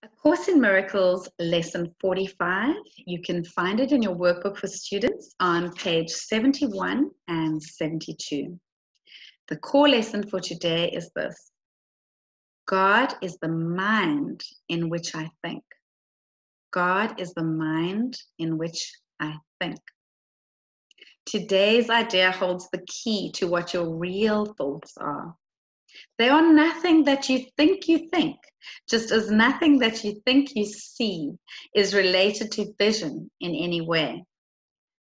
A Course in Miracles, Lesson 45. You can find it in your workbook for students on page 71 and 72. The core lesson for today is this: God is the mind in which I think. God is the mind in which I think. Today's idea holds the key to what your real thoughts are. They are nothing that you think, just as nothing that you think you see is related to vision in any way.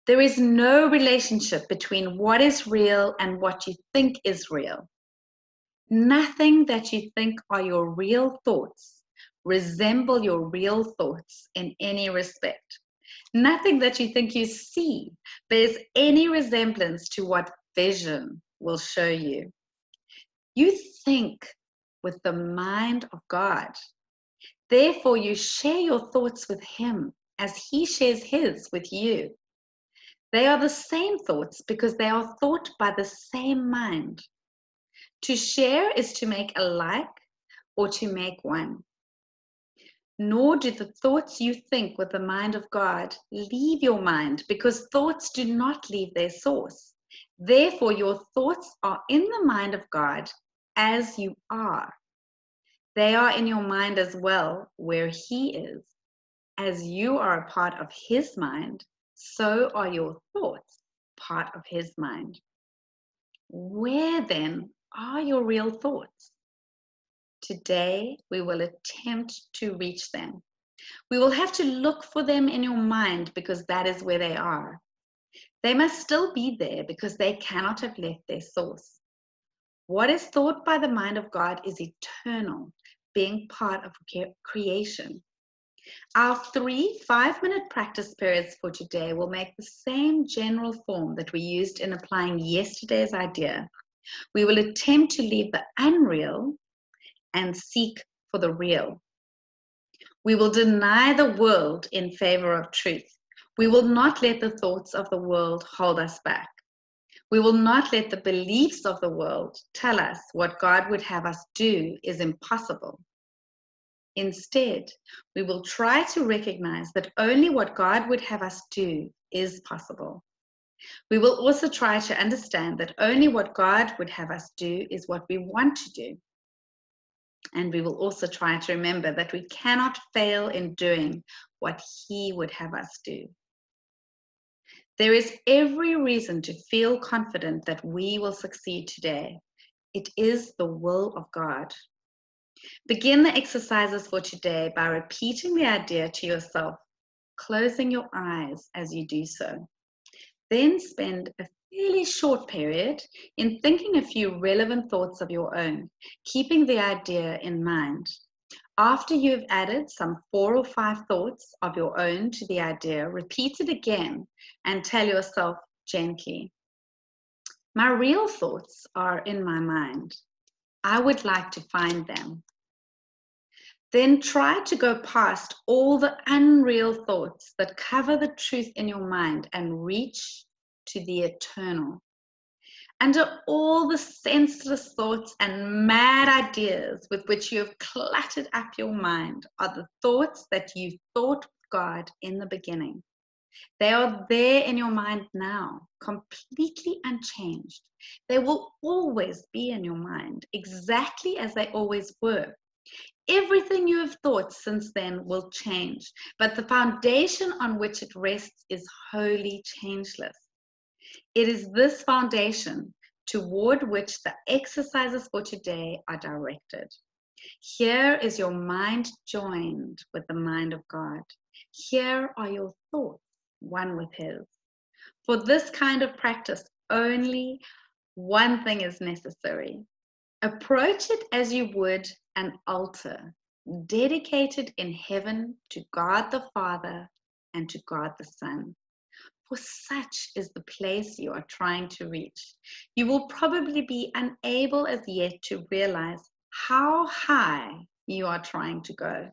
There is no relationship between what is real and what you think is real. Nothing that you think are your real thoughts resemble your real thoughts in any respect. Nothing that you think you see bears any resemblance to what vision will show you. You think with the mind of God. Therefore, you share your thoughts with Him as He shares His with you. They are the same thoughts because they are thought by the same mind. To share is to make alike or to make one. Nor do the thoughts you think with the mind of God leave your mind, because thoughts do not leave their source. Therefore, your thoughts are in the mind of God as you are. They are in your mind as well, where He is. As you are a part of His mind, so are your thoughts part of His mind. Where then are your real thoughts? Today, we will attempt to reach them. We will have to look for them in your mind because that is where they are. They must still be there because they cannot have left their source. What is thought by the mind of God is eternal, being part of creation. Our 3 5-minute practice periods for today will make the same general form that we used in applying yesterday's idea. We will attempt to leave the unreal and seek for the real. We will deny the world in favor of truth. We will not let the thoughts of the world hold us back. We will not let the beliefs of the world tell us what God would have us do is impossible. Instead, we will try to recognize that only what God would have us do is possible. We will also try to understand that only what God would have us do is what we want to do. And we will also try to remember that we cannot fail in doing what He would have us do. There is every reason to feel confident that we will succeed today. It is the will of God. Begin the exercises for today by repeating the idea to yourself, closing your eyes as you do so. Then spend a fairly short period in thinking a few relevant thoughts of your own, keeping the idea in mind. After you've added some 4 or 5 thoughts of your own to the idea, repeat it again and tell yourself gently, my real thoughts are in my mind. I would like to find them. Then try to go past all the unreal thoughts that cover the truth in your mind and reach to the eternal. Under all the senseless thoughts and mad ideas with which you have cluttered up your mind are the thoughts that you thought with God in the beginning. They are there in your mind now, completely unchanged. They will always be in your mind, exactly as they always were. Everything you have thought since then will change, but the foundation on which it rests is wholly changeless. It is this foundation toward which the exercises for today are directed. Here is your mind joined with the mind of God. Here are your thoughts, one with His. For this kind of practice, only one thing is necessary. Approach it as you would an altar, dedicated in heaven to God the Father and to God the Son. For such is the place you are trying to reach. You will probably be unable as yet to realize how high you are trying to go.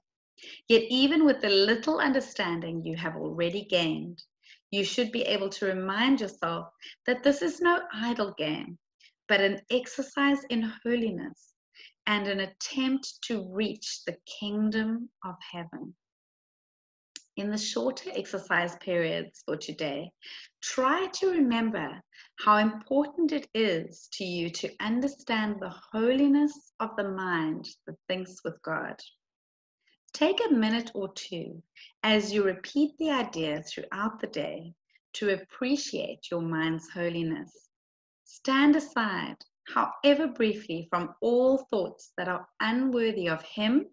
Yet even with the little understanding you have already gained, you should be able to remind yourself that this is no idle game, but an exercise in holiness. and an attempt to reach the kingdom of heaven. In the shorter exercise periods for today, try to remember how important it is to you to understand the holiness of the mind that thinks with God. Take a minute or two as you repeat the idea throughout the day to appreciate your mind's holiness. Stand aside, however briefly, from all thoughts that are unworthy of Him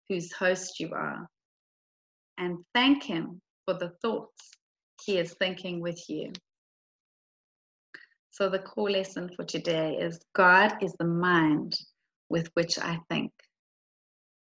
whose host you are, and thank Him for the thoughts He is thinking with you. So the core lesson for today is God is the mind with which I think.